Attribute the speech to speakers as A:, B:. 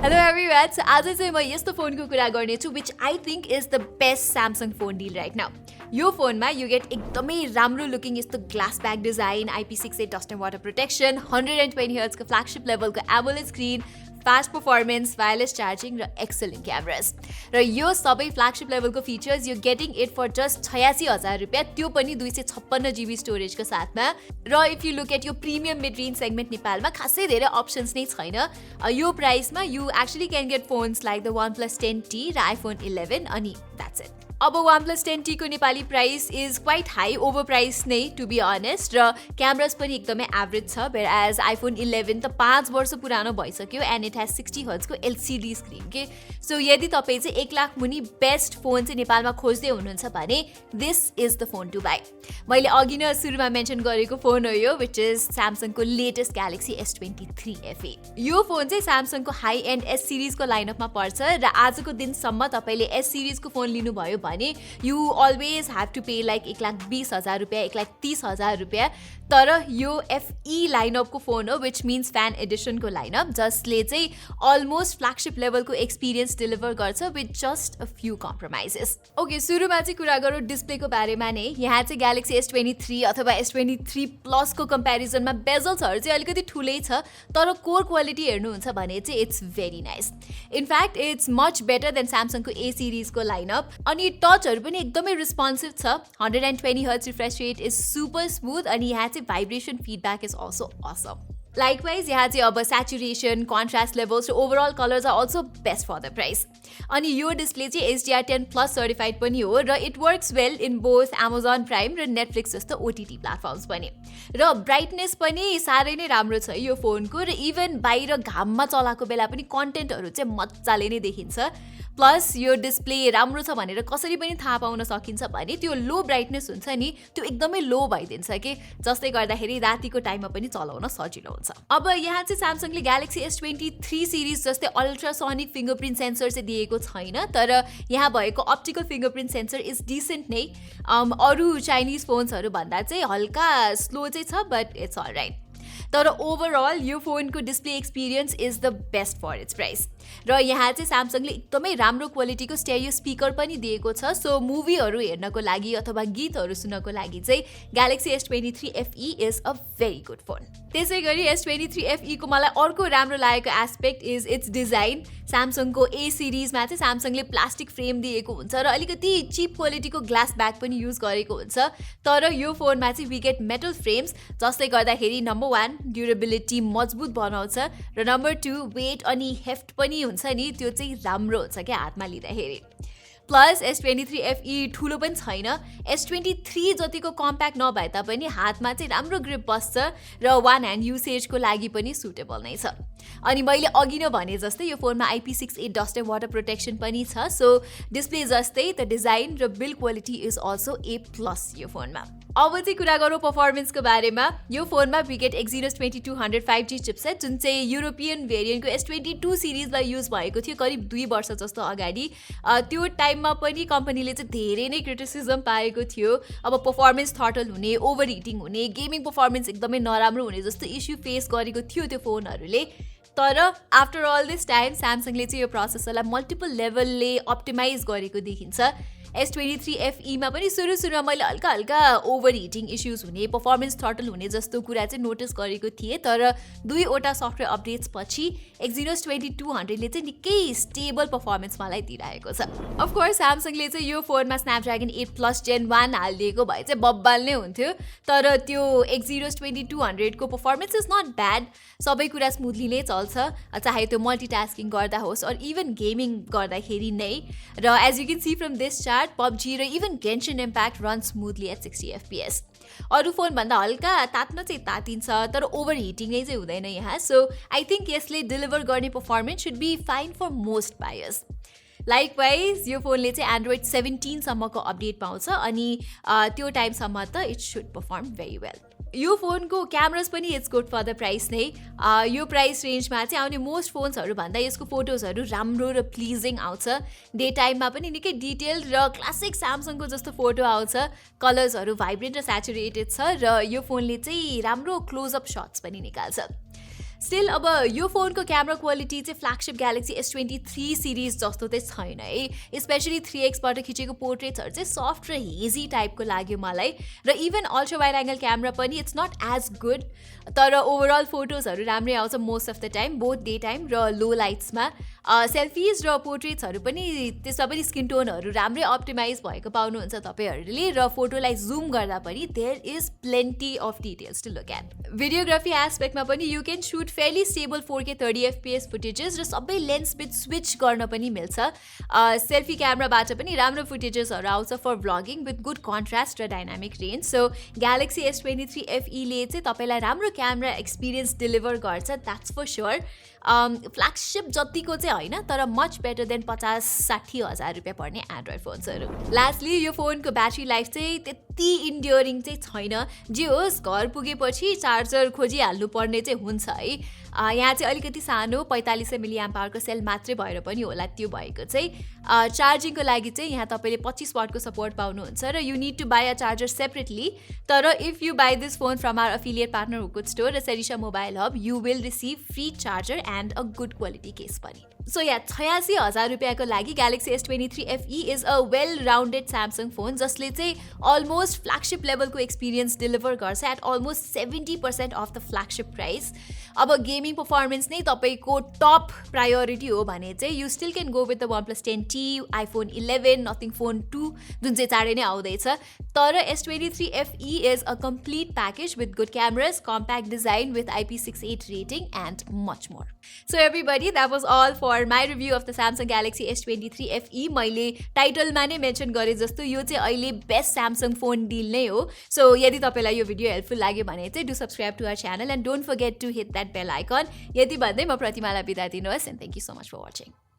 A: Hello everyone. So आज चाहिँ म यस्तो फोनको कुरा गर्ने छु which I think is the best Samsung phone deal right now. यो फोनमा you get एकदमै राम्रो looking यस्तो glass back design, IP68 dust and water protection, 120Hz को flagship level को AMOLED screen, fast performance, wireless charging र excellent cameras. र यो सबै flagship level को features you're getting it for just 86,000 रुपैयाँ, त्यो पनि 256 GB storage को साथमा. र if you look at your premium mid range segment नेपालमा खासै धेरै options नै छैन. यो प्राइसमा you actually can get phones like the OnePlus 10T र iPhone 11 अनि that's it. अब OnePlus 10T को Nepali price is quite high, overpriced नै to be honest, र क्यामेरास पनि एकदमै एभरेज छ, whereas iPhone 11 त 5 वर्ष पुरानो भइसक्यो and it has 60Hz को LCD screen के. So यदि तपाई चाहिँ 1 लाख मुनि बेस्ट फोन चाहिँ नेपालमा खोज्दै हुनुहुन्छ भने this is the phone to buy. मैले अघि नै सुरुमा मेन्सन गरेको फोन हो यो, which is Samsung को latest Galaxy S23 FE. यो फोन चाहिँ Samsung को हाई एन्ड S सिरिज को लाइनअपमा पर्छ र आजको दिनसम्म तपाईले S सिरिज को फोन लिनु भयो भने you always have to pay like 1,20,000 रुपैयाँ, 1,30,000 रुपैयाँ. तर यो FE लाइनअप को फोन हो, which means fan edition को लाइनअप, जसले चाहिँ almost flagship level को experience deliver गर्छ with just a few compromises. Okay, सुरुमा चाहिँ कुरा गरौँ डिस्प्ले को बारेमा नै. यहाँ चाहिँ Galaxy S23 अथवा S23 Plus को comparison मा bezelsहरु चाहिँ अलिकति ठुलै छ, तर core quality हेर्नुहुन्छ भने चाहिँ it's very nice. In fact, it's much better than Samsung को A series को लाइनअप. अनि टचहरु पनि एकदमै responsive छ. 120Hz refresh rate is super smooth अनि यहाँ चाहिँ vibration feedback is also awesome. Likewise, यहाँ चाहिँ अब saturation, contrast levels र overall colors are also best for the price. अनि यो डिस्प्ले चाहिँ HDR10 Plus certified पनि हो र it works well in both Amazon Prime र Netflix जस्तो OTT platforms पनि. र ब्राइटनेस पनि सारै नै राम्रो छ यो फोनको र इभन बाहिर घाममा चलाएको बेला पनि कन्टेन्टहरु चाहिँ मज्जाले नै देखिन्छ. प्लस यो डिस्प्ले राम्रो छ भनेर कसरी पनि थाहा पाउन सकिन्छ भने त्यो लो ब्राइटनेस हुन्छ नि, त्यो एकदमै लो भइदिन्छ के, जसले गर्दाखेरि रातिको टाइममा पनि चलाउन सजिलो हुन्छ. अब यहाँ चाहिँ Samsungले Galaxy S23 सिरिज जस्तै अल्ट्रासोनिक फिंगरप्रिन्ट सेन्सर चाहिँ दिएको छैन, तर यहाँ भएको optical fingerprint sensor is decent नै. अरु चाइनिज फोन्सहरु भन्दा चाहिँ हल्का स्लो चाहिँ छ, बट इट्स अलराइट. तर ओभरअल यो फोनको display experience is the best for its price. र यहाँ चाहिँ Samsungले एकदमै राम्रो क्वालिटीको स्टेरियो स्पिकर पनि दिएको छ. सो मुभीहरु हेर्नको लागि अथवा गीतहरु सुन्नको लागि चाहिँ Galaxy S23 FE is a very good phone. त्यसैगरी S23 FE को मलाई अर्को राम्रो लागेको aspect is it's design. Samsung को A सिरिजमा चाहिँ Samsungले प्लास्टिक फ्रेम दिएको हुन्छ र अलिकति चिप क्वालिटीको ग्लास ब्याक पनि युज गरेको हुन्छ. तर यो फोनमा चाहिँ वी गेट मेटल फ्रेम्स, जसले गर्दाखेरि नम्बर 1 ड्युरेबिलिटी मजबुत बनाउँछ र नम्बर 2 वेट अनि हेफ्ट पनि हुन्छ नि, त्यो चाहिँ राम्रो हुन्छ के हातमा लिँदाखेरि. प्लस S23 FE ठुलो पनि छैन, S23 जतिको कम्प्याक्ट नभए तापनि हातमा चाहिँ राम्रो ग्रिप बस्छ र वान ह्यान्ड युसेजको लागि पनि सुटेबल नै छ. अनि मैले अघि नै भने जस्तै यो फोनमा IP68 dust and water protection पनि छ. सो डिस्प्ले जस्तै त डिजाइन र build quality is also A+ यो फोनमा. अब चाहिँ कुरा गरौँ पर्फर्मेन्सको बारेमा. यो फोनमा we get Exynos 2200 5G chipset, जुन चाहिँ युरोपियन भेरिएन्टको S22 सिरिजलाई युज भएको थियो करिब 2 वर्ष जस्तो अगाडि. त्यो टाइममा पनि कम्पनीले चाहिँ धेरै नै क्रिटिसिजम पाएको थियो. अब पर्फर्मेन्स थ्रटल हुने, ओभर हिटिङ हुने, गेमिङ पर्फर्मेन्स एकदमै नराम्रो हुने जस्तो इस्यु फेस गरेको थियो त्यो फोनहरूले. तर आफ्टर अल दिस टाइम Samsungले चाहिँ यो प्रोसेसरलाई मल्टिपल लेभलले अप्टिमाइज गरेको देखिन्छ. S23 FE मा पनि सुरुमा मैले हल्का ओभर हिटिङ इश्यूज हुने, पर्फर्मेन्स थ्रटल हुने जस्तो कुरा चाहिँ नोटिस गरेको थिएँ. तर 2 वटा सफ्टवेयर अपडेट्स पछि Exynos 2200 ले चाहिँ निकै स्टेबल पर्फर्मेन्स मलाई दिइरहेको छ. अफ कोर्स Samsungले चाहिँ यो फोनमा Snapdragon 8+ Gen 1 हालिदिएको भए चाहिँ बब्बाल नै हुन्थ्यो. तर त्यो Exynos 2200 को पर्फर्मेन्स इज नट ब्याड. सबै कुरा स्मुथली नै चल्छ, चाहे त्यो मल्टिटास्किङ गर्दा होस् अर इभन गेमिङ गर्दाखेरि नै. र as you can see from this chart, PUBG र even Genshin Impact run smoothly at 60 FPS. अरू फोन भन्दा हल्का तात्न चाहिँ तातिन्छ, तर ओभर हिटिङ नै चाहिँ हुँदैन यहाँ. सो आई थिङ्क यसले डिलिभर गर्ने performance should be fine for most buyers. Likewise यो फोनले चाहिँ Android 17 सम्मको अपडेट पाउँछ अनि त्यो टाइमसम्म त it should perform very well. यो फोनको क्यामेरास पनि it's good for the price नै. यो प्राइस रेन्जमा चाहिँ आउने मोस्ट फोन्सहरू भन्दा यसको फोटोजहरू राम्रो र प्लिजिङ आउँछ. डे टाइममा पनि निकै डिटेल र क्लासिक Samsungको जस्तो फोटो आउँछ. कलर्सहरू भाइब्रेन्ट र स्याचुरेटेड छ र यो फोनले चाहिँ राम्रो क्लोजअप सट्स पनि निकाल्छ. स्टिल अब यो फोनको क्यामेरा क्वालिटी चाहिँ फ्ल्यागशिप ग्यालेक्सी S23 सिरिज जस्तो चाहिँ छैन है। स्पेसली 3x बाट खिचेको पोर्ट्रेट्सहरू चाहिँ सफ्ट र हेजी टाइपको लाग्यो मलाई, र even ultra wide angle camera पनि इट्स नट एज गुड, तर ओभरअल फोटोजहरू राम्रै आउँछ most of the time, both day time र लो लाइट्समा। सेल्फिज र पोर्ट्रेट्सहरू पनि त्यसमा पनि स्किन टोनहरू राम्रै अप्टिमाइज भएको पाउनुहुन्छ तपाईँहरूले, र फोटोलाई जुम गर्दा पनि there is plenty of details to look at. Videography एस्पेक्टमा पनि you can shoot fairly stable 4K 30 FPS footages, र सबै लेन्स बिट स्विच गर्न पनि मिल्छ। सेल्फी क्यामेराबाट पनि राम्रो फुटेजेसहरू आउँछ for vlogging with good contrast र dynamic range. So Galaxy S23 FE ले चाहिँ तपाईँलाई राम्रो क्यामेरा एक्सपिरियन्स डेलिभर गर्छ, द्याट्स फर स्योर। फ्ल्यागशिप जतिको चाहिँ होइन, तर मच बेटर देन 50-60 हजार रुपियाँ पर्ने एन्ड्रोइड फोन्सहरू। लास्टली यो फोनको ब्याट्री लाइफ चाहिँ त्यति इन्ड्योरिङ चाहिँ छैन। जे होस्, घर पुगेपछि चार्जर खोजिहाल्नु पर्ने चाहिँ हुन्छ है। यहाँ चाहिँ अलिकति सानो 4500 mAh सेल मात्रै भएर पनि होला त्यो भएको चाहिँ। चार्जिङको लागि चाहिँ यहाँ तपाईँले 25 वाटको सपोर्ट पाउनुहुन्छ, र you need to buy a charger separately. तर if you buy this phone from our affiliate partner Hukut store र Serisa mobile hub, you will receive free charger and a good quality case पनि। सो यहाँ 86,000 रुपियाँको लागि Galaxy S23 FE is a well rounded Samsung phone, जसले चाहिँ almost flagship लेभलको experience deliver गर्छ at almost 70% of the flagship price. अब gaming performance नै तपाईँको टप प्रायोरिटी हो भने चाहिँ you still can go with the OnePlus 10T, iPhone 11, Nothing phone 2 जुन चाहिँ चाँडै नै आउँदैछ। तर S23 FE is a complete package with good cameras, compact design with IP68 rating and much more. So everybody, that was all for my review of the Samsung Galaxy S23 FE। मैले टाइटलमा नै mention गरेँ जस्तो यो चाहिँ अहिले best Samsung phone deal नै हो। So यदि तपाईँलाई यो भिडियो हेल्पफुल लाग्यो भने चाहिँ do subscribe to our channel and don't forget to hit that bell icon. यति भन्दै म प्रतिमालाई बिदा दिनुहोस्, and thank you so much for watching.